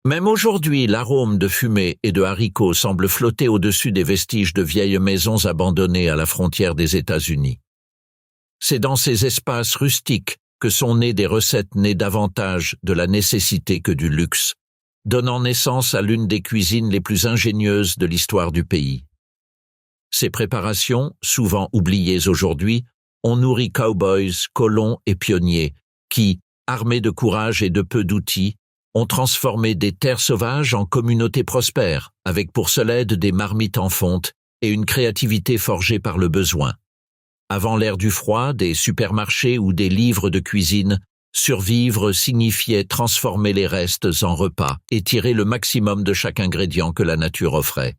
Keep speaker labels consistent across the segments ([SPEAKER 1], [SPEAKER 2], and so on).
[SPEAKER 1] Même aujourd'hui, l'arôme de fumée et de haricots semble flotter au-dessus des vestiges de vieilles maisons abandonnées à la frontière des États-Unis. C'est dans ces espaces rustiques que sont nées des recettes nées davantage de la nécessité que du luxe, donnant naissance à l'une des cuisines les plus ingénieuses de l'histoire du pays. Ces préparations, souvent oubliées aujourd'hui, ont nourri cowboys, colons et pionniers qui, armés de courage et de peu d'outils, ont transformé des terres sauvages en communautés prospères, avec pour seule aide des marmites en fonte et une créativité forgée par le besoin. Avant l'ère du froid, des supermarchés ou des livres de cuisine, survivre signifiait transformer les restes en repas et tirer le maximum de chaque ingrédient que la nature offrait.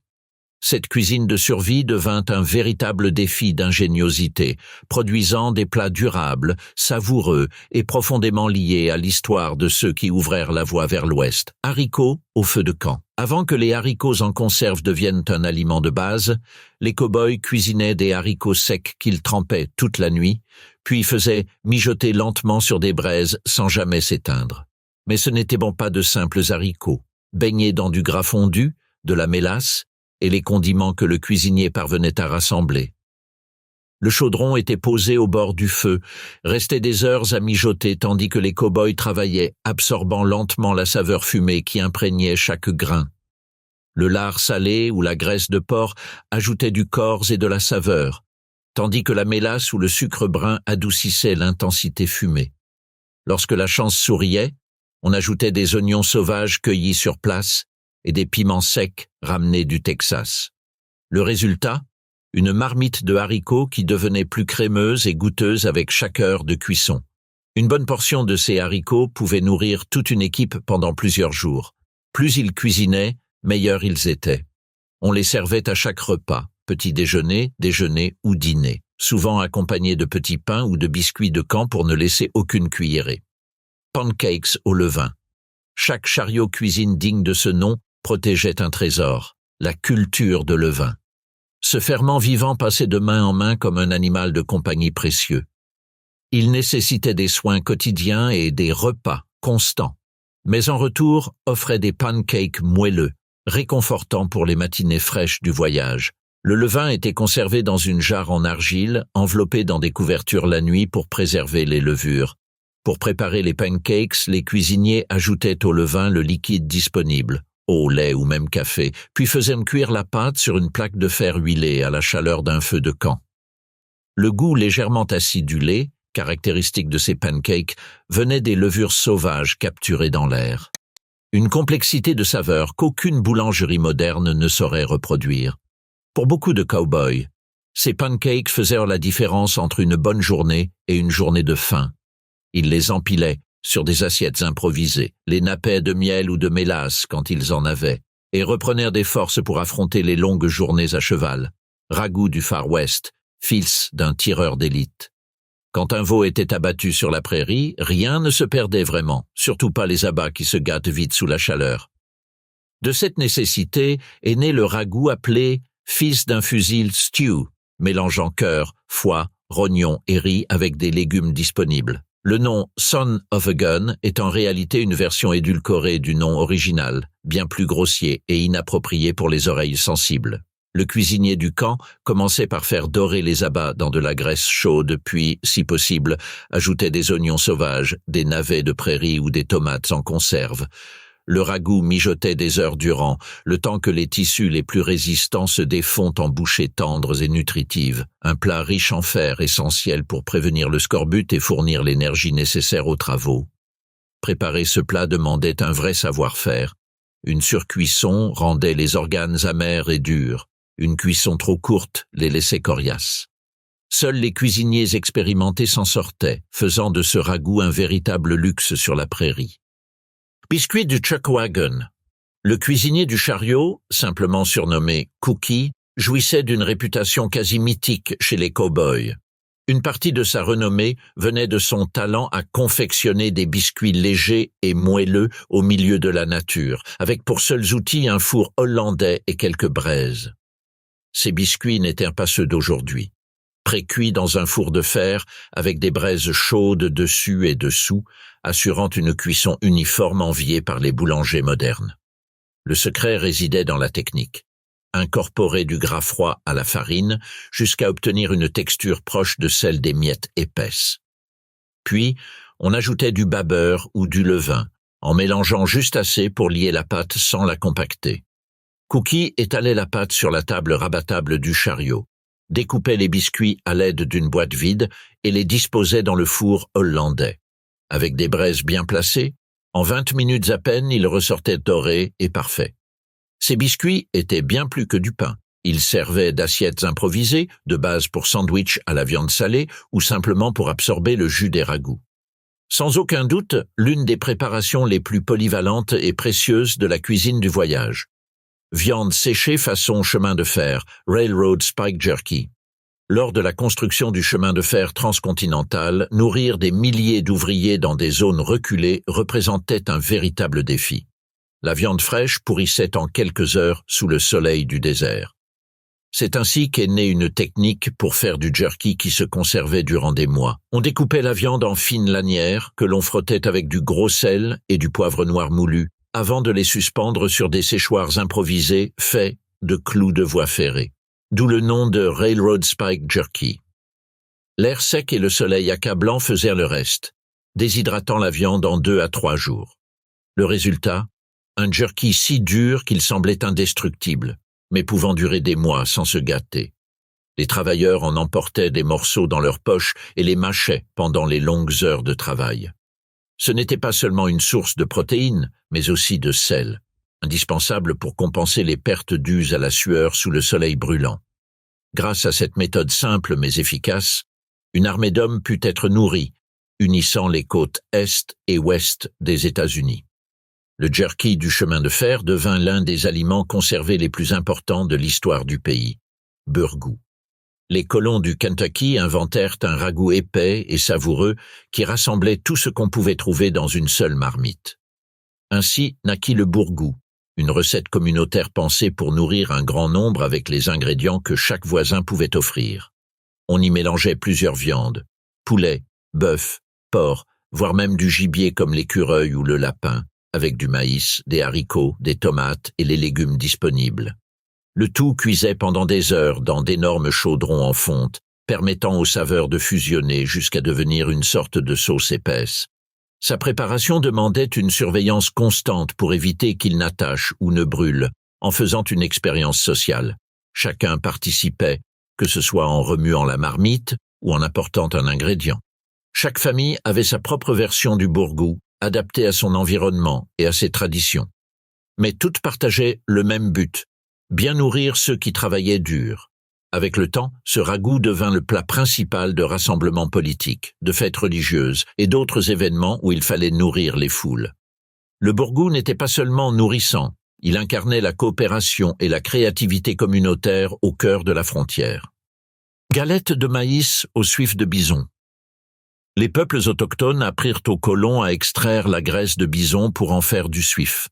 [SPEAKER 1] Cette cuisine de survie devint un véritable défi d'ingéniosité, produisant des plats durables, savoureux et profondément liés à l'histoire de ceux qui ouvrèrent la voie vers l'Ouest. Haricots au feu de camp. Avant que les haricots en conserve deviennent un aliment de base, les cow-boys cuisinaient des haricots secs qu'ils trempaient toute la nuit, puis faisaient mijoter lentement sur des braises sans jamais s'éteindre. Mais ce n'étaient bon pas de simples haricots. Baignés dans du gras fondu, de la mélasse, et les condiments que le cuisinier parvenait à rassembler. Le chaudron était posé au bord du feu, restait des heures à mijoter tandis que les cow-boys travaillaient, absorbant lentement la saveur fumée qui imprégnait chaque grain. Le lard salé ou la graisse de porc ajoutait du corps et de la saveur, tandis que la mélasse ou le sucre brun adoucissait l'intensité fumée. Lorsque la chance souriait, on ajoutait des oignons sauvages cueillis sur place, et des piments secs ramenés du Texas. Le résultat, une marmite de haricots qui devenait plus crémeuse et goûteuse avec chaque heure de cuisson. Une bonne portion de ces haricots pouvait nourrir toute une équipe pendant plusieurs jours. Plus ils cuisinaient, meilleurs ils étaient. On les servait à chaque repas, petit déjeuner, déjeuner ou dîner, souvent accompagnés de petits pains ou de biscuits de camp pour ne laisser aucune cuillerée. Pancakes au levain. Chaque chariot cuisine digne de ce nom protégeait un trésor, la culture de levain. Ce ferment vivant passait de main en main comme un animal de compagnie précieux. Il nécessitait des soins quotidiens et des repas constants, mais en retour offrait des pancakes moelleux, réconfortants pour les matinées fraîches du voyage. Le levain était conservé dans une jarre en argile, enveloppé dans des couvertures la nuit pour préserver les levures. Pour préparer les pancakes, les cuisiniers ajoutaient au levain le liquide disponible, eau, lait ou même café, puis faisaient cuire la pâte sur une plaque de fer huilée à la chaleur d'un feu de camp. Le goût légèrement acidulé, caractéristique de ces pancakes, venait des levures sauvages capturées dans l'air. Une complexité de saveurs qu'aucune boulangerie moderne ne saurait reproduire. Pour beaucoup de cow-boys, ces pancakes faisaient la différence entre une bonne journée et une journée de faim. Ils les empilaient sur des assiettes improvisées, les nappaient de miel ou de mélasse quand ils en avaient, et reprenèrent des forces pour affronter les longues journées à cheval. Ragoût du Far West, fils d'un tireur d'élite. Quand un veau était abattu sur la prairie, rien ne se perdait vraiment, surtout pas les abats qui se gâtent vite sous la chaleur. De cette nécessité est né le ragoût appelé « fils d'un fusil stew », mélangeant cœur, foie, rognon et riz avec des légumes disponibles. Le nom « Son of a Gun » est en réalité une version édulcorée du nom original, bien plus grossier et inapproprié pour les oreilles sensibles. Le cuisinier du camp commençait par faire dorer les abats dans de la graisse chaude, puis, si possible, ajoutait des oignons sauvages, des navets de prairie ou des tomates en conserve. Le ragoût mijotait des heures durant, le temps que les tissus les plus résistants se défont en bouchées tendres et nutritives. Un plat riche en fer, essentiel pour prévenir le scorbut et fournir l'énergie nécessaire aux travaux. Préparer ce plat demandait un vrai savoir-faire. Une surcuisson rendait les organes amers et durs. Une cuisson trop courte les laissait coriaces. Seuls les cuisiniers expérimentés s'en sortaient, faisant de ce ragoût un véritable luxe sur la prairie. Biscuit du Chuckwagon. Le cuisinier du chariot, simplement surnommé Cookie, jouissait d'une réputation quasi mythique chez les cow-boys. Une partie de sa renommée venait de son talent à confectionner des biscuits légers et moelleux au milieu de la nature, avec pour seuls outils un four hollandais et quelques braises. Ces biscuits n'étaient pas ceux d'aujourd'hui. pré-cuits dans un four de fer avec des braises chaudes dessus et dessous, assurant une cuisson uniforme enviée par les boulangers modernes. Le secret résidait dans la technique. Incorporer du gras froid à la farine jusqu'à obtenir une texture proche de celle des miettes épaisses. Puis, on ajoutait du bas beurre ou du levain, en mélangeant juste assez pour lier la pâte sans la compacter. Cookie étalait la pâte sur la table rabattable du chariot, découpait les biscuits à l'aide d'une boîte vide et les disposait dans le four hollandais. Avec des braises bien placées, en 20 minutes à peine, ils ressortaient dorés et parfaits. Ces biscuits étaient bien plus que du pain. Ils servaient d'assiettes improvisées, de base pour sandwich à la viande salée ou simplement pour absorber le jus des ragoûts. Sans aucun doute, l'une des préparations les plus polyvalentes et précieuses de la cuisine du voyage. Viande séchée façon chemin de fer, Railroad Spike Jerky. Lors de la construction du chemin de fer transcontinental, nourrir des milliers d'ouvriers dans des zones reculées représentait un véritable défi. La viande fraîche pourrissait en quelques heures sous le soleil du désert. C'est ainsi qu'est née une technique pour faire du jerky qui se conservait durant des mois. On découpait la viande en fines lanières que l'on frottait avec du gros sel et du poivre noir moulu, avant de les suspendre sur des séchoirs improvisés faits de clous de voie ferrée. D'où le nom de Railroad Spike Jerky. L'air sec et le soleil accablant faisaient le reste, déshydratant la viande en 2 à 3 jours. Le résultat, un jerky si dur qu'il semblait indestructible, mais pouvant durer des mois sans se gâter. Les travailleurs en emportaient des morceaux dans leurs poches et les mâchaient pendant les longues heures de travail. Ce n'était pas seulement une source de protéines, mais aussi de sel, indispensable pour compenser les pertes dues à la sueur sous le soleil brûlant. Grâce à cette méthode simple mais efficace, une armée d'hommes put être nourrie, unissant les côtes est et ouest des États-Unis. Le jerky du chemin de fer devint l'un des aliments conservés les plus importants de l'histoire du pays. Burgoo. Les colons du Kentucky inventèrent un ragoût épais et savoureux qui rassemblait tout ce qu'on pouvait trouver dans une seule marmite. Ainsi naquit le bourgou, une recette communautaire pensée pour nourrir un grand nombre avec les ingrédients que chaque voisin pouvait offrir. On y mélangeait plusieurs viandes, poulet, bœuf, porc, voire même du gibier comme l'écureuil ou le lapin, avec du maïs, des haricots, des tomates et les légumes disponibles. Le tout cuisait pendant des heures dans d'énormes chaudrons en fonte, permettant aux saveurs de fusionner jusqu'à devenir une sorte de sauce épaisse. Sa préparation demandait une surveillance constante pour éviter qu'il n'attache ou ne brûle, en faisant une expérience sociale. Chacun participait, que ce soit en remuant la marmite ou en apportant un ingrédient. Chaque famille avait sa propre version du bourgou, adaptée à son environnement et à ses traditions. Mais toutes partageaient le même but, bien nourrir ceux qui travaillaient dur. Avec le temps, ce ragoût devint le plat principal de rassemblements politiques, de fêtes religieuses et d'autres événements où il fallait nourrir les foules. Le bourgou n'était pas seulement nourrissant, il incarnait la coopération et la créativité communautaire au cœur de la frontière. Galette de maïs au suif de bison. Les peuples autochtones apprirent aux colons à extraire la graisse de bison pour en faire du suif,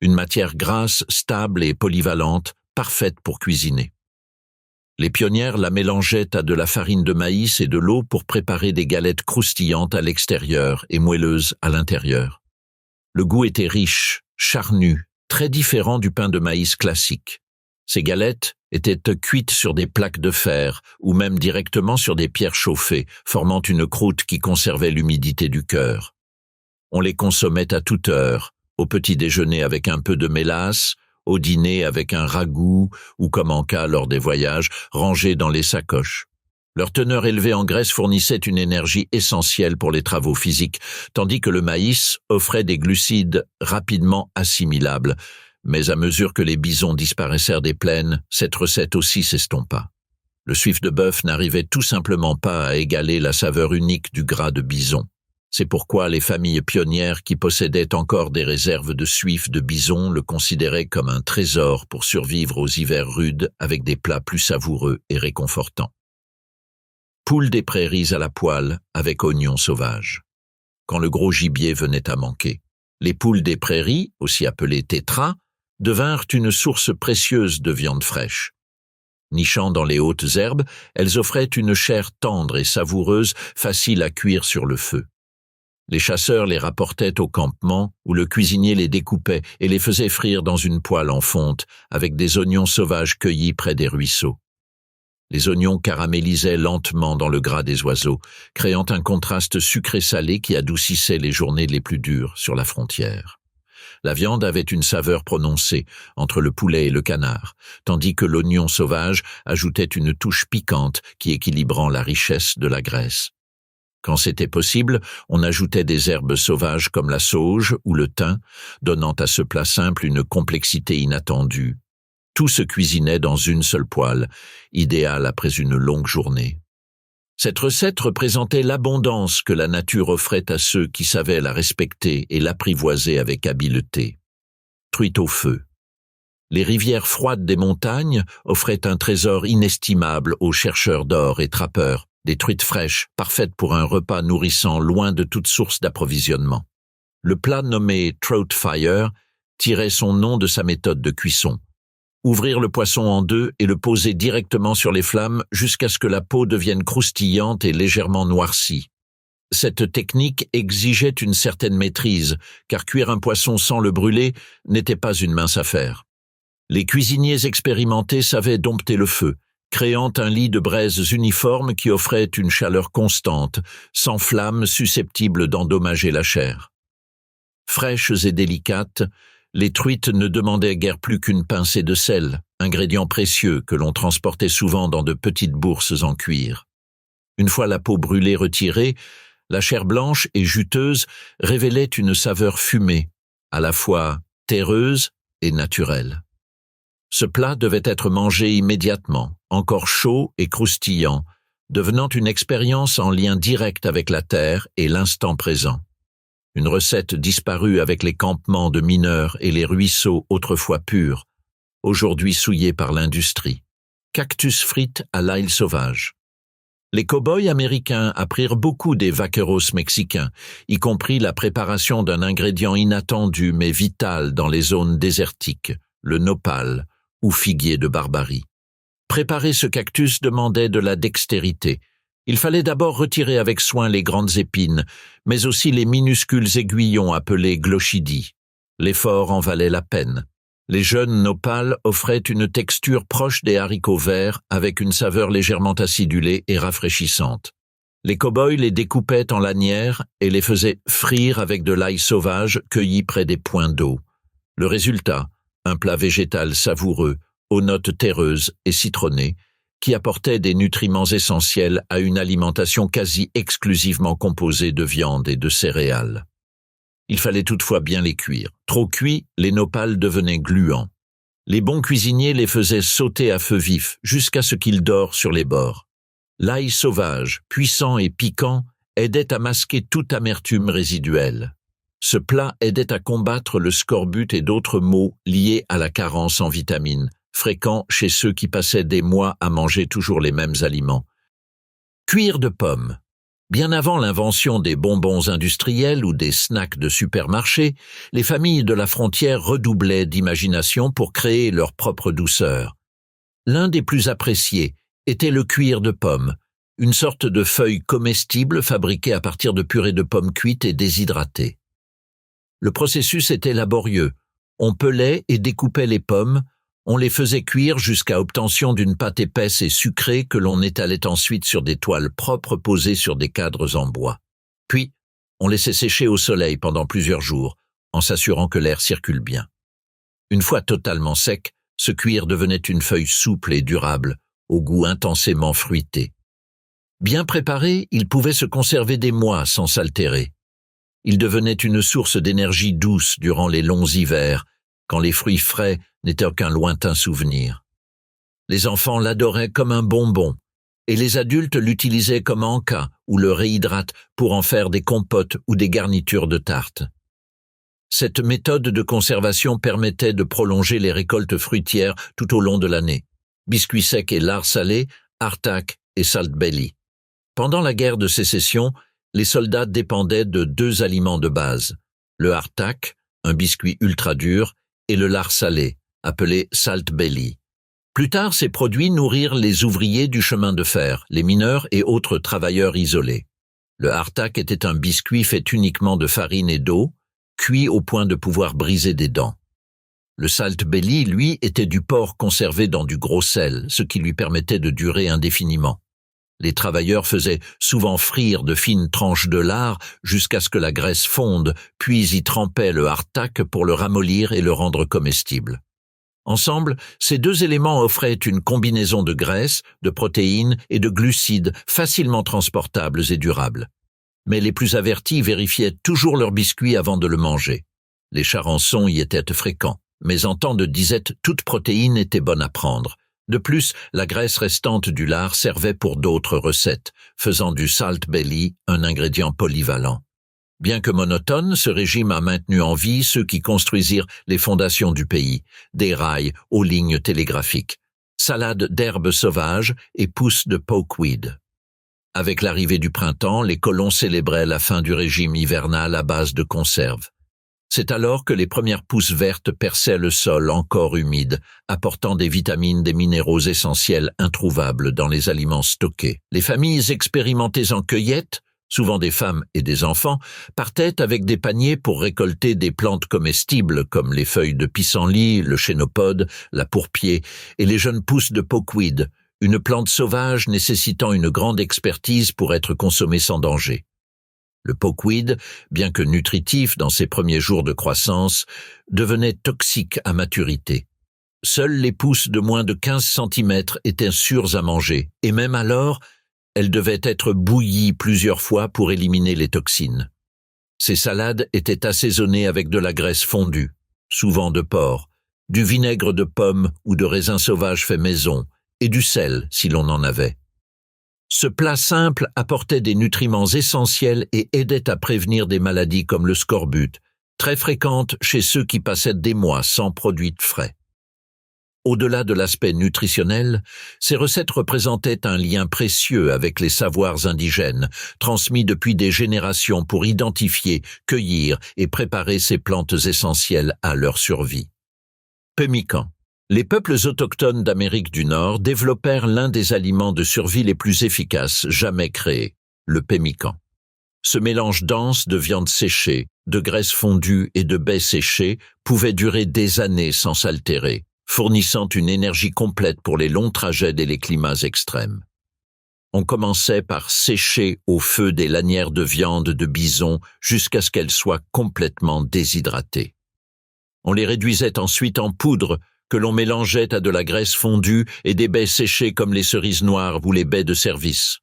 [SPEAKER 1] une matière grasse, stable et polyvalente, parfaite pour cuisiner. Les pionnières la mélangeaient à de la farine de maïs et de l'eau pour préparer des galettes croustillantes à l'extérieur et moelleuses à l'intérieur. Le goût était riche, charnu, très différent du pain de maïs classique. Ces galettes étaient cuites sur des plaques de fer ou même directement sur des pierres chauffées, formant une croûte qui conservait l'humidité du cœur. On les consommait à toute heure, au petit déjeuner avec un peu de mélasse, au dîner avec un ragoût ou comme en cas lors des voyages, rangés dans les sacoches. Leur teneur élevée en graisse fournissait une énergie essentielle pour les travaux physiques, tandis que le maïs offrait des glucides rapidement assimilables. Mais à mesure que les bisons disparaissèrent des plaines, cette recette aussi s'estompa. Le suif de bœuf n'arrivait tout simplement pas à égaler la saveur unique du gras de bison. C'est pourquoi les familles pionnières qui possédaient encore des réserves de suif de bison le considéraient comme un trésor pour survivre aux hivers rudes avec des plats plus savoureux et réconfortants. Poules des prairies à la poêle avec oignons sauvages. Quand le gros gibier venait à manquer, les poules des prairies, aussi appelées tétras, devinrent une source précieuse de viande fraîche. Nichant dans les hautes herbes, elles offraient une chair tendre et savoureuse, facile à cuire sur le feu. Les chasseurs les rapportaient au campement, où le cuisinier les découpait et les faisait frire dans une poêle en fonte, avec des oignons sauvages cueillis près des ruisseaux. Les oignons caramélisaient lentement dans le gras des oiseaux, créant un contraste sucré-salé qui adoucissait les journées les plus dures sur la frontière. La viande avait une saveur prononcée entre le poulet et le canard, tandis que l'oignon sauvage ajoutait une touche piquante qui équilibrant la richesse de la graisse. Quand c'était possible, on ajoutait des herbes sauvages comme la sauge ou le thym, donnant à ce plat simple une complexité inattendue. Tout se cuisinait dans une seule poêle, idéal après une longue journée. Cette recette représentait l'abondance que la nature offrait à ceux qui savaient la respecter et l'apprivoiser avec habileté. Truite au feu. Les rivières froides des montagnes offraient un trésor inestimable aux chercheurs d'or et trappeurs, des truites fraîches, parfaites pour un repas nourrissant loin de toute source d'approvisionnement. Le plat nommé Trout Fire tirait son nom de sa méthode de cuisson. Ouvrir le poisson en deux et le poser directement sur les flammes jusqu'à ce que la peau devienne croustillante et légèrement noircie. Cette technique exigeait une certaine maîtrise, car cuire un poisson sans le brûler n'était pas une mince affaire. Les cuisiniers expérimentés savaient dompter le feu, créant un lit de braises uniforme qui offrait une chaleur constante, sans flamme susceptible d'endommager la chair. Fraîches et délicates, les truites ne demandaient guère plus qu'une pincée de sel, ingrédient précieux que l'on transportait souvent dans de petites bourses en cuir. Une fois la peau brûlée retirée, la chair blanche et juteuse révélait une saveur fumée, à la fois terreuse et naturelle. Ce plat devait être mangé immédiatement, encore chaud et croustillant, devenant une expérience en lien direct avec la terre et l'instant présent. Une recette disparue avec les campements de mineurs et les ruisseaux autrefois purs, aujourd'hui souillés par l'industrie. Cactus frites à l'ail sauvage. Les cow-boys américains apprirent beaucoup des vaqueros mexicains, y compris la préparation d'un ingrédient inattendu mais vital dans les zones désertiques, le nopal, ou figuier de Barbarie. Préparer ce cactus demandait de la dextérité. Il fallait d'abord retirer avec soin les grandes épines, mais aussi les minuscules aiguillons appelés glochidies. L'effort en valait la peine. Les jeunes nopals offraient une texture proche des haricots verts avec une saveur légèrement acidulée et rafraîchissante. Les cow-boys les découpaient en lanières et les faisaient frire avec de l'ail sauvage cueilli près des points d'eau. Le résultat, un plat végétal savoureux, aux notes terreuses et citronnées, qui apportait des nutriments essentiels à une alimentation quasi exclusivement composée de viande et de céréales. Il fallait toutefois bien les cuire. Trop cuits, les nopals devenaient gluants. Les bons cuisiniers les faisaient sauter à feu vif jusqu'à ce qu'ils dorent sur les bords. L'ail sauvage, puissant et piquant, aidait à masquer toute amertume résiduelle. Ce plat aidait à combattre le scorbut et d'autres maux liés à la carence en vitamines, fréquent chez ceux qui passaient des mois à manger toujours les mêmes aliments. Cuire de pommes. Bien avant l'invention des bonbons industriels ou des snacks de supermarché, les familles de la frontière redoublaient d'imagination pour créer leur propre douceur. L'un des plus appréciés était le cuir de pommes, une sorte de feuille comestible fabriquée à partir de purée de pommes cuites et déshydratées. Le processus était laborieux. On pelait et découpait les pommes, on les faisait cuire jusqu'à obtention d'une pâte épaisse et sucrée que l'on étalait ensuite sur des toiles propres posées sur des cadres en bois. Puis, on laissait sécher au soleil pendant plusieurs jours, en s'assurant que l'air circule bien. Une fois totalement sec, ce cuir devenait une feuille souple et durable, au goût intensément fruité. Bien préparé, il pouvait se conserver des mois sans s'altérer. Il devenait une source d'énergie douce durant les longs hivers, quand les fruits frais n'étaient qu'un lointain souvenir. Les enfants l'adoraient comme un bonbon, et les adultes l'utilisaient comme encas ou le réhydratent pour en faire des compotes ou des garnitures de tartes. Cette méthode de conservation permettait de prolonger les récoltes fruitières tout au long de l'année. Biscuits secs et lard salé, hardtack et salt belly. Pendant la guerre de sécession, les soldats dépendaient de 2 aliments de base, le hardtack, un biscuit ultra dur, et le lard salé, appelé salt belly. Plus tard, ces produits nourrirent les ouvriers du chemin de fer, les mineurs et autres travailleurs isolés. Le hardtack était un biscuit fait uniquement de farine et d'eau, cuit au point de pouvoir briser des dents. Le salt belly, lui, était du porc conservé dans du gros sel, ce qui lui permettait de durer indéfiniment. Les travailleurs faisaient souvent frire de fines tranches de lard jusqu'à ce que la graisse fonde, puis y trempaient le hardtack pour le ramollir et le rendre comestible. Ensemble, ces deux éléments offraient une combinaison de graisse, de protéines et de glucides facilement transportables et durables. Mais les plus avertis vérifiaient toujours leur biscuit avant de le manger. Les charançons y étaient fréquents, mais en temps de disette, toute protéine était bonne à prendre. De plus, la graisse restante du lard servait pour d'autres recettes, faisant du salt belly un ingrédient polyvalent. Bien que monotone, ce régime a maintenu en vie ceux qui construisirent les fondations du pays, des rails aux lignes télégraphiques, salade d'herbes sauvages et pousses de pokeweed. Avec l'arrivée du printemps, les colons célébraient la fin du régime hivernal à base de conserves. C'est alors que les premières pousses vertes perçaient le sol encore humide, apportant des vitamines, des minéraux essentiels introuvables dans les aliments stockés. Les familles expérimentées en cueillette, souvent des femmes et des enfants, partaient avec des paniers pour récolter des plantes comestibles comme les feuilles de pissenlit, le chénopode, la pourpier et les jeunes pousses de pokeweed, une plante sauvage nécessitant une grande expertise pour être consommée sans danger. Le pokeweed, bien que nutritif dans ses premiers jours de croissance, devenait toxique à maturité. Seules les pousses de moins de 15 cm étaient sûres à manger, et même alors, elles devaient être bouillies plusieurs fois pour éliminer les toxines. Ces salades étaient assaisonnées avec de la graisse fondue, souvent de porc, du vinaigre de pomme ou de raisin sauvage fait maison, et du sel si l'on en avait. Ce plat simple apportait des nutriments essentiels et aidait à prévenir des maladies comme le scorbut, très fréquentes chez ceux qui passaient des mois sans produits frais. Au-delà de l'aspect nutritionnel, ces recettes représentaient un lien précieux avec les savoirs indigènes, transmis depuis des générations pour identifier, cueillir et préparer ces plantes essentielles à leur survie. Pemmican. Les peuples autochtones d'Amérique du Nord développèrent l'un des aliments de survie les plus efficaces jamais créés, le pemmican. Ce mélange dense de viande séchée, de graisse fondue et de baies séchées pouvait durer des années sans s'altérer, fournissant une énergie complète pour les longs trajets et les climats extrêmes. On commençait par sécher au feu des lanières de viande de bison jusqu'à ce qu'elles soient complètement déshydratées. On les réduisait ensuite en poudre que l'on mélangeait à de la graisse fondue et des baies séchées comme les cerises noires ou les baies de service.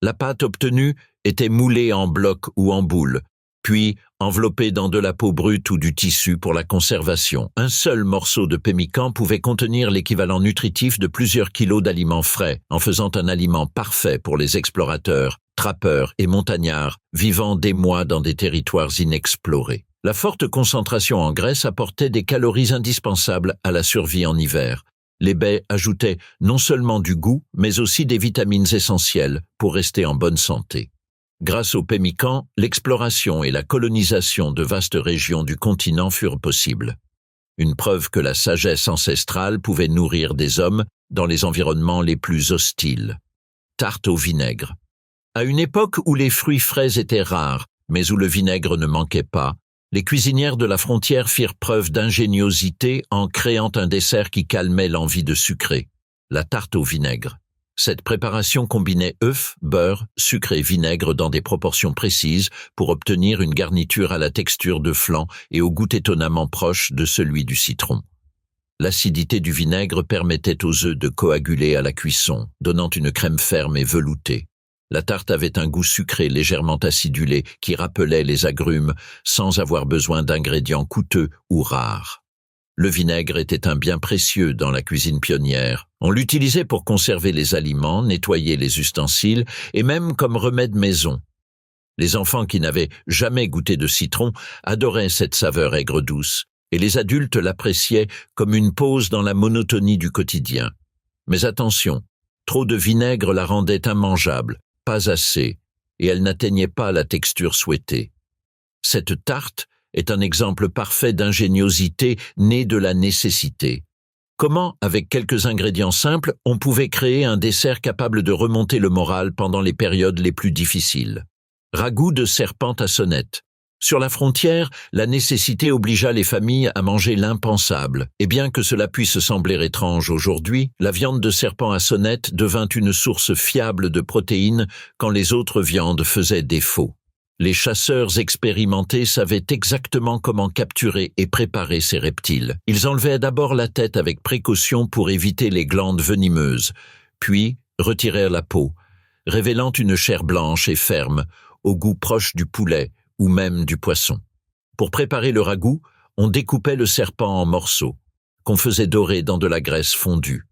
[SPEAKER 1] La pâte obtenue était moulée en blocs ou en boules, puis enveloppée dans de la peau brute ou du tissu pour la conservation. Un seul morceau de pemmican pouvait contenir l'équivalent nutritif de plusieurs kilos d'aliments frais, en faisant un aliment parfait pour les explorateurs, trappeurs et montagnards vivant des mois dans des territoires inexplorés. La forte concentration en graisse apportait des calories indispensables à la survie en hiver. Les baies ajoutaient non seulement du goût, mais aussi des vitamines essentielles pour rester en bonne santé. Grâce au pemmican, l'exploration et la colonisation de vastes régions du continent furent possibles. Une preuve que la sagesse ancestrale pouvait nourrir des hommes dans les environnements les plus hostiles. Tarte au vinaigre. À une époque où les fruits frais étaient rares, mais où le vinaigre ne manquait pas, les cuisinières de la frontière firent preuve d'ingéniosité en créant un dessert qui calmait l'envie de sucrer, la tarte au vinaigre. Cette préparation combinait œufs, beurre, sucre et vinaigre dans des proportions précises pour obtenir une garniture à la texture de flan et au goût étonnamment proche de celui du citron. L'acidité du vinaigre permettait aux œufs de coaguler à la cuisson, donnant une crème ferme et veloutée. La tarte avait un goût sucré légèrement acidulé qui rappelait les agrumes sans avoir besoin d'ingrédients coûteux ou rares. Le vinaigre était un bien précieux dans la cuisine pionnière. On l'utilisait pour conserver les aliments, nettoyer les ustensiles et même comme remède maison. Les enfants qui n'avaient jamais goûté de citron adoraient cette saveur aigre-douce et les adultes l'appréciaient comme une pause dans la monotonie du quotidien. Mais attention, trop de vinaigre la rendait immangeable. Pas assez, et elle n'atteignait pas la texture souhaitée. Cette tarte est un exemple parfait d'ingéniosité née de la nécessité. Comment, avec quelques ingrédients simples, on pouvait créer un dessert capable de remonter le moral pendant les périodes les plus difficiles? Ragoût de serpente à sonnette. Sur la frontière, la nécessité obligea les familles à manger l'impensable, et bien que cela puisse sembler étrange aujourd'hui, la viande de serpent à sonnette devint une source fiable de protéines quand les autres viandes faisaient défaut. Les chasseurs expérimentés savaient exactement comment capturer et préparer ces reptiles. Ils enlevaient d'abord la tête avec précaution pour éviter les glandes venimeuses, puis retirèrent la peau, révélant une chair blanche et ferme, au goût proche du poulet ou même du poisson. Pour préparer le ragoût, on découpait le serpent en morceaux, qu'on faisait dorer dans de la graisse fondue.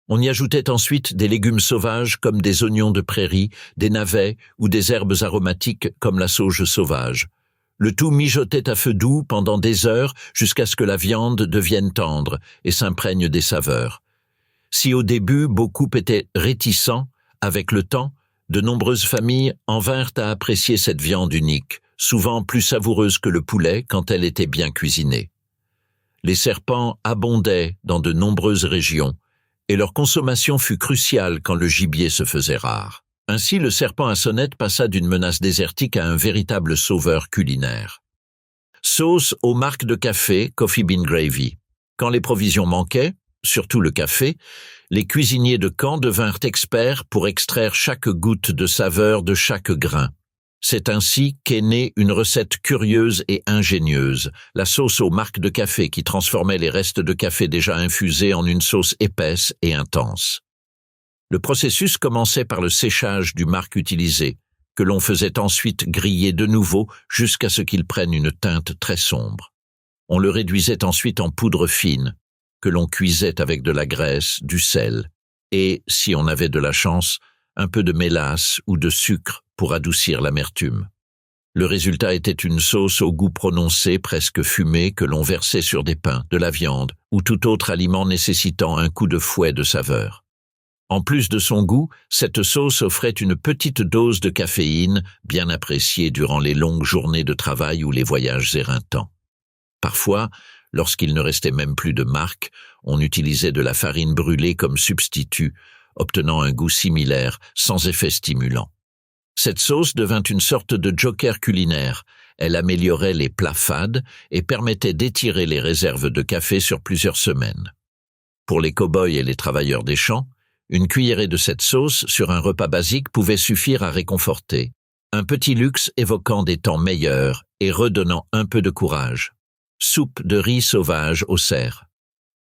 [SPEAKER 1] On y ajoutait ensuite des légumes sauvages comme des oignons de prairie, des navets ou des herbes aromatiques comme la sauge sauvage. Le tout mijotait à feu doux pendant des heures jusqu'à ce que la viande devienne tendre et s'imprègne des saveurs. Si au début beaucoup étaient réticents, avec le temps, de nombreuses familles en vinrent à apprécier cette viande unique, souvent plus savoureuse que le poulet quand elle était bien cuisinée. Les serpents abondaient dans de nombreuses régions, et leur consommation fut cruciale quand le gibier se faisait rare. Ainsi, le serpent à sonnette passa d'une menace désertique à un véritable sauveur culinaire. Sauce aux marques de café, Coffee Bean Gravy. Quand les provisions manquaient, surtout le café, les cuisiniers de camp devinrent experts pour extraire chaque goutte de saveur de chaque grain. C'est ainsi qu'est née une recette curieuse et ingénieuse, la sauce aux marques de café qui transformait les restes de café déjà infusés en une sauce épaisse et intense. Le processus commençait par le séchage du marc utilisé, que l'on faisait ensuite griller de nouveau jusqu'à ce qu'il prenne une teinte très sombre. On le réduisait ensuite en poudre fine, que l'on cuisait avec de la graisse, du sel, et, si on avait de la chance, un peu de mélasse ou de sucre pour adoucir l'amertume. Le résultat était une sauce au goût prononcé, presque fumé, que l'on versait sur des pains, de la viande ou tout autre aliment nécessitant un coup de fouet de saveur. En plus de son goût, cette sauce offrait une petite dose de caféine, bien appréciée durant les longues journées de travail ou les voyages éreintants. Parfois, lorsqu'il ne restait même plus de marque, on utilisait de la farine brûlée comme substitut, obtenant un goût similaire, sans effet stimulant. Cette sauce devint une sorte de joker culinaire. Elle améliorait les plats fades et permettait d'étirer les réserves de café sur plusieurs semaines. Pour les cow-boys et les travailleurs des champs, une cuillerée de cette sauce sur un repas basique pouvait suffire à réconforter, un petit luxe évoquant des temps meilleurs et redonnant un peu de courage. Soupe de riz sauvage au cerf.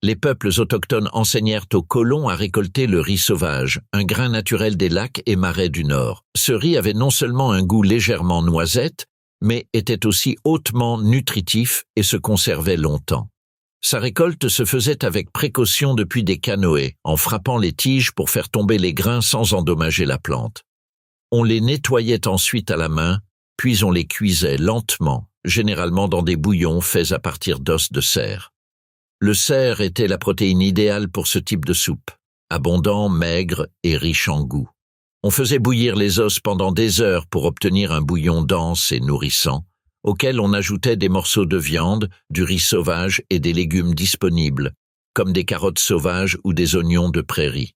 [SPEAKER 1] Les peuples autochtones enseignèrent aux colons à récolter le riz sauvage, un grain naturel des lacs et marais du Nord. Ce riz avait non seulement un goût légèrement noisette, mais était aussi hautement nutritif et se conservait longtemps. Sa récolte se faisait avec précaution depuis des canoës, en frappant les tiges pour faire tomber les grains sans endommager la plante. On les nettoyait ensuite à la main, puis on les cuisait lentement, généralement dans des bouillons faits à partir d'os de cerf. Le cerf était la protéine idéale pour ce type de soupe, abondant, maigre et riche en goût. On faisait bouillir les os pendant des heures pour obtenir un bouillon dense et nourrissant, auquel on ajoutait des morceaux de viande, du riz sauvage et des légumes disponibles, comme des carottes sauvages ou des oignons de prairie.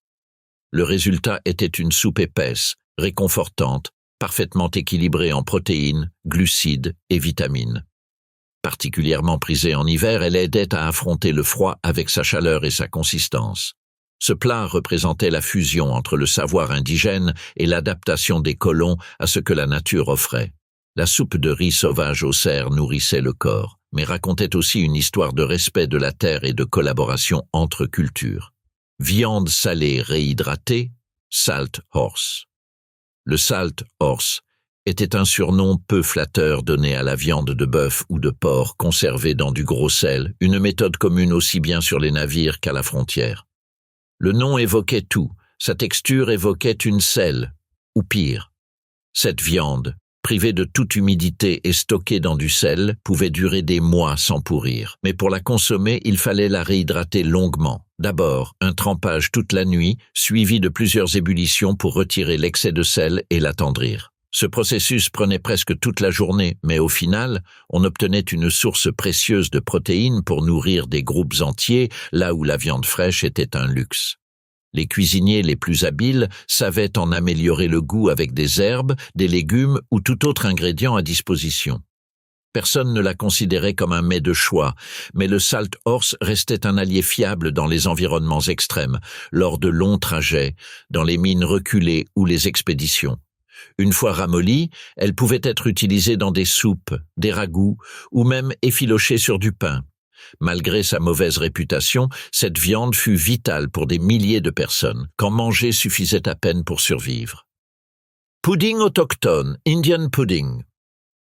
[SPEAKER 1] Le résultat était une soupe épaisse, réconfortante, parfaitement équilibrée en protéines, glucides et vitamines. Particulièrement prisée en hiver, elle aidait à affronter le froid avec sa chaleur et sa consistance. Ce plat représentait la fusion entre le savoir indigène et l'adaptation des colons à ce que la nature offrait. La soupe de riz sauvage au cerf nourrissait le corps, mais racontait aussi une histoire de respect de la terre et de collaboration entre cultures. Viande salée réhydratée, salt horse. Le salt horse était un surnom peu flatteur donné à la viande de bœuf ou de porc conservée dans du gros sel, une méthode commune aussi bien sur les navires qu'à la frontière. Le nom évoquait tout, sa texture évoquait une selle, ou pire. Cette viande, privée de toute humidité et stockée dans du sel, pouvait durer des mois sans pourrir. Mais pour la consommer, il fallait la réhydrater longuement. D'abord, un trempage toute la nuit, suivi de plusieurs ébullitions pour retirer l'excès de sel et l'attendrir. Ce processus prenait presque toute la journée, mais au final, on obtenait une source précieuse de protéines pour nourrir des groupes entiers, là où la viande fraîche était un luxe. Les cuisiniers les plus habiles savaient en améliorer le goût avec des herbes, des légumes ou tout autre ingrédient à disposition. Personne ne la considérait comme un mets de choix, mais le Salt Horse restait un allié fiable dans les environnements extrêmes, lors de longs trajets, dans les mines reculées ou les expéditions. Une fois ramollie, elle pouvait être utilisée dans des soupes, des ragoûts ou même effilochée sur du pain. Malgré sa mauvaise réputation, cette viande fut vitale pour des milliers de personnes, quand manger suffisait à peine pour survivre. Pudding autochtone, Indian pudding.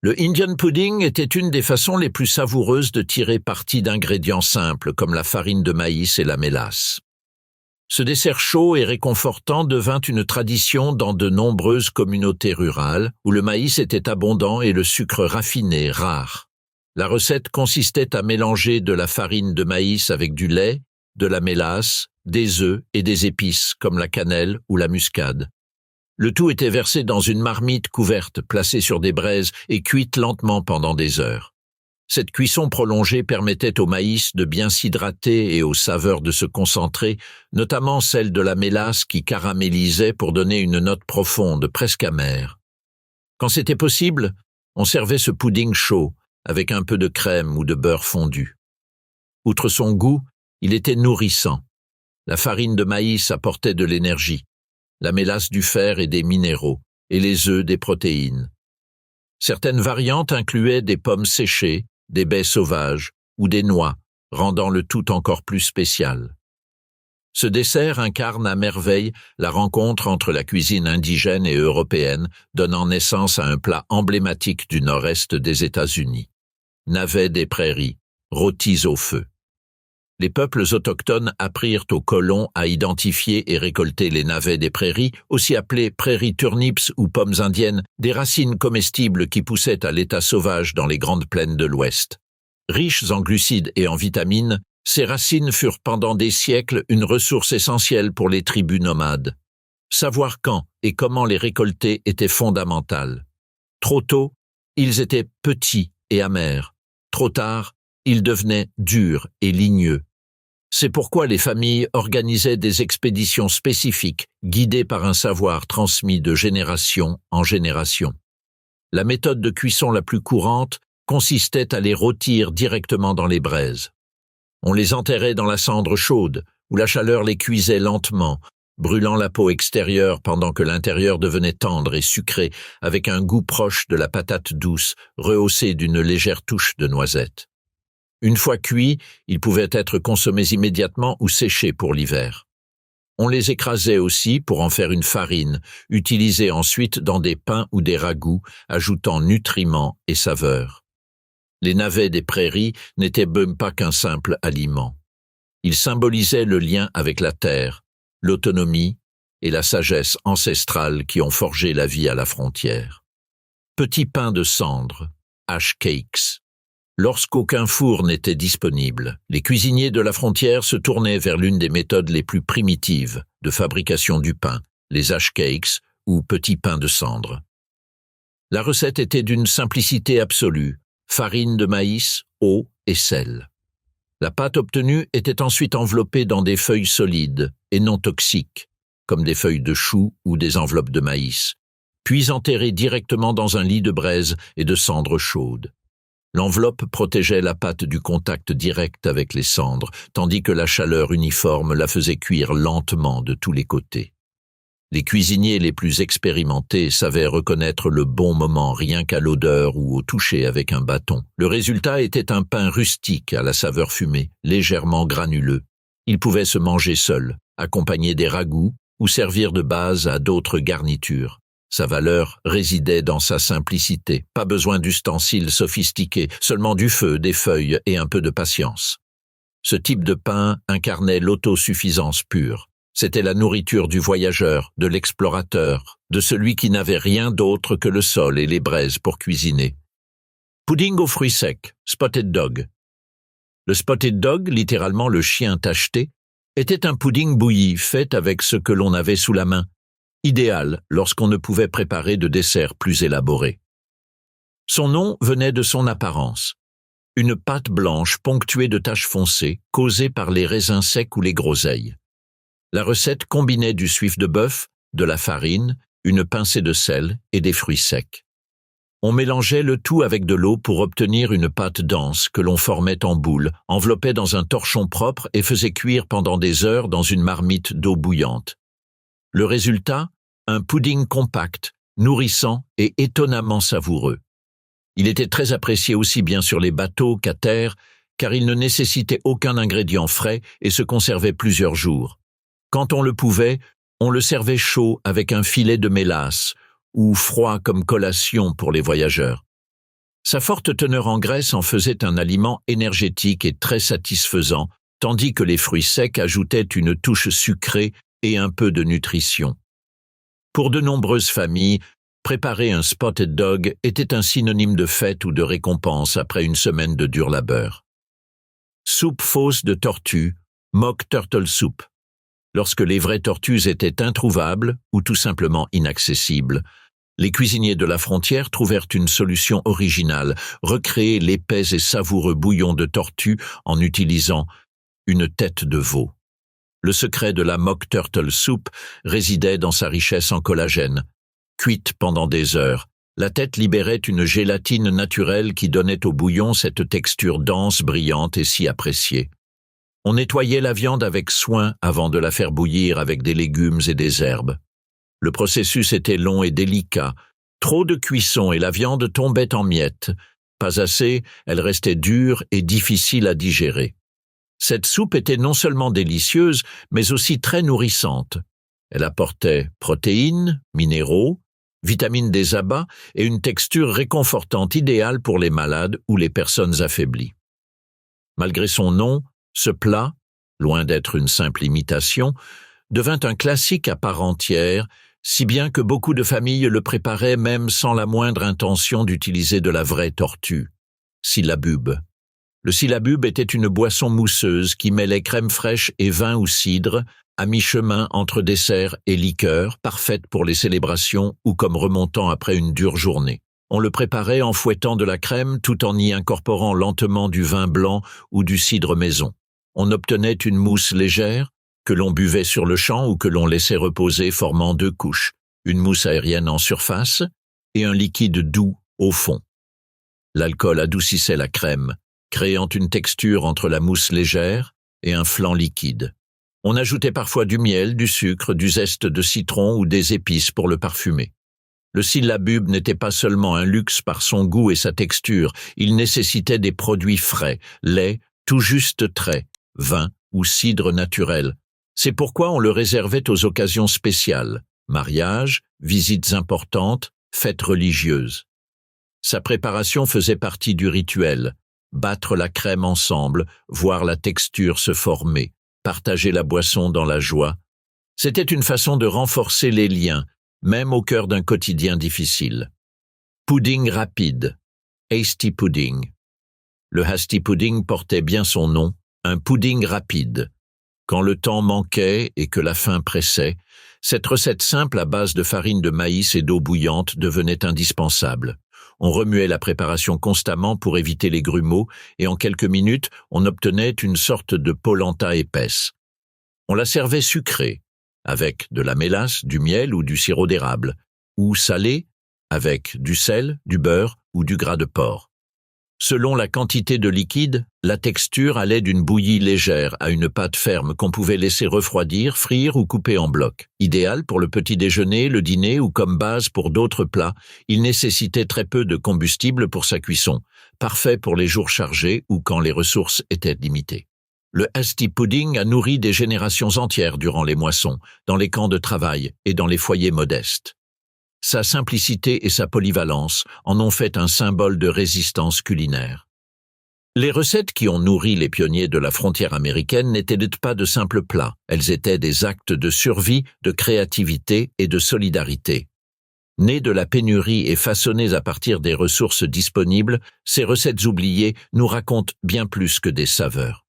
[SPEAKER 1] Le Indian pudding était une des façons les plus savoureuses de tirer parti d'ingrédients simples comme la farine de maïs et la mélasse. Ce dessert chaud et réconfortant devint une tradition dans de nombreuses communautés rurales où le maïs était abondant et le sucre raffiné rare. La recette consistait à mélanger de la farine de maïs avec du lait, de la mélasse, des œufs et des épices comme la cannelle ou la muscade. Le tout était versé dans une marmite couverte, placée sur des braises et cuite lentement pendant des heures. Cette cuisson prolongée permettait au maïs de bien s'hydrater et aux saveurs de se concentrer, notamment celle de la mélasse qui caramélisait pour donner une note profonde, presque amère. Quand c'était possible, on servait ce pudding chaud, avec un peu de crème ou de beurre fondu. Outre son goût, il était nourrissant. La farine de maïs apportait de l'énergie, la mélasse du fer et des minéraux, et les œufs des protéines. Certaines variantes incluaient des pommes séchées, des baies sauvages ou des noix, rendant le tout encore plus spécial. Ce dessert incarne à merveille la rencontre entre la cuisine indigène et européenne, donnant naissance à un plat emblématique du nord-est des États-Unis. Navets des prairies, rôtis au feu. Les peuples autochtones apprirent aux colons à identifier et récolter les navets des prairies, aussi appelés prairies turnips ou pommes indiennes, des racines comestibles qui poussaient à l'état sauvage dans les grandes plaines de l'Ouest. Riches en glucides et en vitamines, ces racines furent pendant des siècles une ressource essentielle pour les tribus nomades. Savoir quand et comment les récolter était fondamental. Trop tôt, ils étaient petits et amers. Trop tard, ils devenaient durs et ligneux. C'est pourquoi les familles organisaient des expéditions spécifiques, guidées par un savoir transmis de génération en génération. La méthode de cuisson la plus courante consistait à les rôtir directement dans les braises. On les enterrait dans la cendre chaude, où la chaleur les cuisait lentement, brûlant la peau extérieure pendant que l'intérieur devenait tendre et sucré, avec un goût proche de la patate douce, rehaussé d'une légère touche de noisette. Une fois cuits, ils pouvaient être consommés immédiatement ou séchés pour l'hiver. On les écrasait aussi pour en faire une farine, utilisée ensuite dans des pains ou des ragoûts, ajoutant nutriments et saveurs. Les navets des prairies n'étaient même pas qu'un simple aliment. Ils symbolisaient le lien avec la terre, l'autonomie et la sagesse ancestrale qui ont forgé la vie à la frontière. Petits pains de cendre, ash cakes. Lorsqu'aucun four n'était disponible, les cuisiniers de la frontière se tournaient vers l'une des méthodes les plus primitives de fabrication du pain, les ash cakes ou petits pains de cendre. La recette était d'une simplicité absolue, farine de maïs, eau et sel. La pâte obtenue était ensuite enveloppée dans des feuilles solides et non toxiques, comme des feuilles de chou ou des enveloppes de maïs, puis enterrée directement dans un lit de braise et de cendres chaudes. L'enveloppe protégeait la pâte du contact direct avec les cendres, tandis que la chaleur uniforme la faisait cuire lentement de tous les côtés. Les cuisiniers les plus expérimentés savaient reconnaître le bon moment rien qu'à l'odeur ou au toucher avec un bâton. Le résultat était un pain rustique à la saveur fumée, légèrement granuleux. Il pouvait se manger seul, accompagné des ragoûts ou servir de base à d'autres garnitures. Sa valeur résidait dans sa simplicité, pas besoin d'ustensiles sophistiqués, seulement du feu, des feuilles et un peu de patience. Ce type de pain incarnait l'autosuffisance pure. C'était la nourriture du voyageur, de l'explorateur, de celui qui n'avait rien d'autre que le sol et les braises pour cuisiner. Pudding aux fruits secs, spotted dog. Le spotted dog, littéralement le chien tacheté, était un pudding bouilli fait avec ce que l'on avait sous la main. idéal lorsqu'on ne pouvait préparer de desserts plus élaborés. Son nom venait de son apparence. Une pâte blanche ponctuée de taches foncées causées par les raisins secs ou les groseilles. La recette combinait du suif de bœuf, de la farine, une pincée de sel et des fruits secs. On mélangeait le tout avec de l'eau pour obtenir une pâte dense que l'on formait en boule, enveloppait dans un torchon propre et faisait cuire pendant des heures dans une marmite d'eau bouillante. Le résultat, un pudding compact, nourrissant et étonnamment savoureux. Il était très apprécié aussi bien sur les bateaux qu'à terre, car il ne nécessitait aucun ingrédient frais et se conservait plusieurs jours. Quand on le pouvait, on le servait chaud avec un filet de mélasse, ou froid comme collation pour les voyageurs. Sa forte teneur en graisse en faisait un aliment énergétique et très satisfaisant, tandis que les fruits secs ajoutaient une touche sucrée et un peu de nutrition. Pour de nombreuses familles, préparer un spotted dog était un synonyme de fête ou de récompense après une semaine de dur labeur. Soupe fausse de tortue, mock turtle soup. Lorsque les vraies tortues étaient introuvables ou tout simplement inaccessibles, les cuisiniers de la frontière trouvèrent une solution originale, recréer l'épais et savoureux bouillon de tortue en utilisant une tête de veau. Le secret de la mock turtle soup résidait dans sa richesse en collagène. Cuite pendant des heures, la tête libérait une gélatine naturelle qui donnait au bouillon cette texture dense, brillante et si appréciée. On nettoyait la viande avec soin avant de la faire bouillir avec des légumes et des herbes. Le processus était long et délicat. Trop de cuisson et la viande tombait en miettes. Pas assez, elle restait dure et difficile à digérer. Cette soupe était non seulement délicieuse, mais aussi très nourrissante. Elle apportait protéines, minéraux, vitamines des abats et une texture réconfortante idéale pour les malades ou les personnes affaiblies. Malgré son nom, ce plat, loin d'être une simple imitation, devint un classique à part entière, si bien que beaucoup de familles le préparaient même sans la moindre intention d'utiliser de la vraie tortue. Syllabub. Le syllabub était une boisson mousseuse qui mêlait crème fraîche et vin ou cidre, à mi-chemin entre dessert et liqueur, parfaite pour les célébrations ou comme remontant après une dure journée. On le préparait en fouettant de la crème tout en y incorporant lentement du vin blanc ou du cidre maison. On obtenait une mousse légère, que l'on buvait sur le champ ou que l'on laissait reposer formant deux couches, une mousse aérienne en surface et un liquide doux au fond. L'alcool adoucissait la crème, créant une texture entre la mousse légère et un flanc liquide. On ajoutait parfois du miel, du sucre, du zeste de citron ou des épices pour le parfumer. Le syllabub n'était pas seulement un luxe par son goût et sa texture, il nécessitait des produits frais, lait, tout juste trait, vin ou cidre naturel. C'est pourquoi on le réservait aux occasions spéciales, mariages, visites importantes, fêtes religieuses. Sa préparation faisait partie du rituel, battre la crème ensemble, voir la texture se former, partager la boisson dans la joie. C'était une façon de renforcer les liens, même au cœur d'un quotidien difficile. Pudding rapide, hasty pudding. Le hasty pudding portait bien son nom, un pudding rapide. Quand le temps manquait et que la faim pressait, cette recette simple à base de farine de maïs et d'eau bouillante devenait indispensable. On remuait la préparation constamment pour éviter les grumeaux et en quelques minutes, on obtenait une sorte de polenta épaisse. On la servait sucrée, avec de la mélasse, du miel ou du sirop d'érable, ou salée, avec du sel, du beurre ou du gras de porc. Selon la quantité de liquide, la texture allait d'une bouillie légère à une pâte ferme qu'on pouvait laisser refroidir, frire ou couper en blocs. Idéal pour le petit déjeuner, le dîner ou comme base pour d'autres plats, il nécessitait très peu de combustible pour sa cuisson, parfait pour les jours chargés ou quand les ressources étaient limitées. Le hasty pudding a nourri des générations entières durant les moissons, dans les camps de travail et dans les foyers modestes. Sa simplicité et sa polyvalence en ont fait un symbole de résistance culinaire. Les recettes qui ont nourri les pionniers de la frontière américaine n'étaient pas de simples plats, elles étaient des actes de survie, de créativité et de solidarité. Nées de la pénurie et façonnées à partir des ressources disponibles, ces recettes oubliées nous racontent bien plus que des saveurs.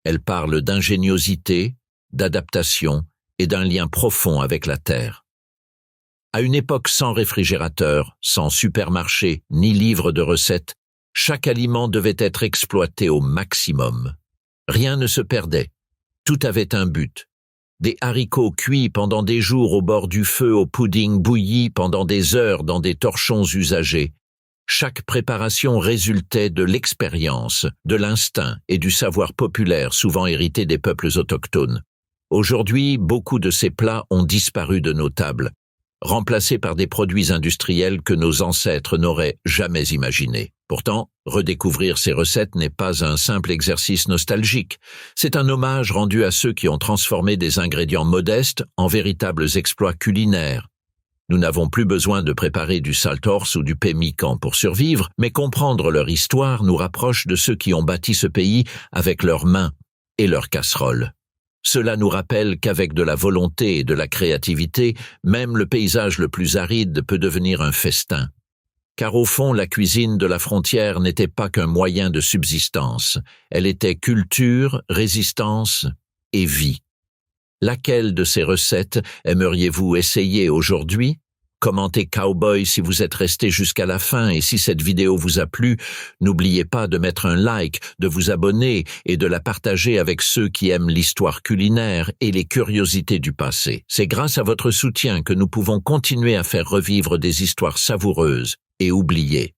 [SPEAKER 1] Elles parlent d'ingéniosité, d'adaptation et d'un lien profond avec la terre. À une époque sans réfrigérateur, sans supermarché, ni livre de recettes, chaque aliment devait être exploité au maximum. Rien ne se perdait. Tout avait un but. Des haricots cuits pendant des jours au bord du feu au pudding bouilli pendant des heures dans des torchons usagés. Chaque préparation résultait de l'expérience, de l'instinct et du savoir populaire souvent hérité des peuples autochtones. Aujourd'hui, beaucoup de ces plats ont disparu de nos tables, remplacés par des produits industriels que nos ancêtres n'auraient jamais imaginés. Pourtant, redécouvrir ces recettes n'est pas un simple exercice nostalgique. C'est un hommage rendu à ceux qui ont transformé des ingrédients modestes en véritables exploits culinaires. Nous n'avons plus besoin de préparer du saltors ou du pemmican pour survivre, mais comprendre leur histoire nous rapproche de ceux qui ont bâti ce pays avec leurs mains et leurs casseroles. Cela nous rappelle qu'avec de la volonté et de la créativité, même le paysage le plus aride peut devenir un festin. Car au fond, la cuisine de la frontière n'était pas qu'un moyen de subsistance. Elle était culture, résistance et vie. Laquelle de ces recettes aimeriez-vous essayer aujourd'hui? Commentez Cowboy si vous êtes resté jusqu'à la fin et si cette vidéo vous a plu, n'oubliez pas de mettre un like, de vous abonner et de la partager avec ceux qui aiment l'histoire culinaire et les curiosités du passé. C'est grâce à votre soutien que nous pouvons continuer à faire revivre des histoires savoureuses et oubliées.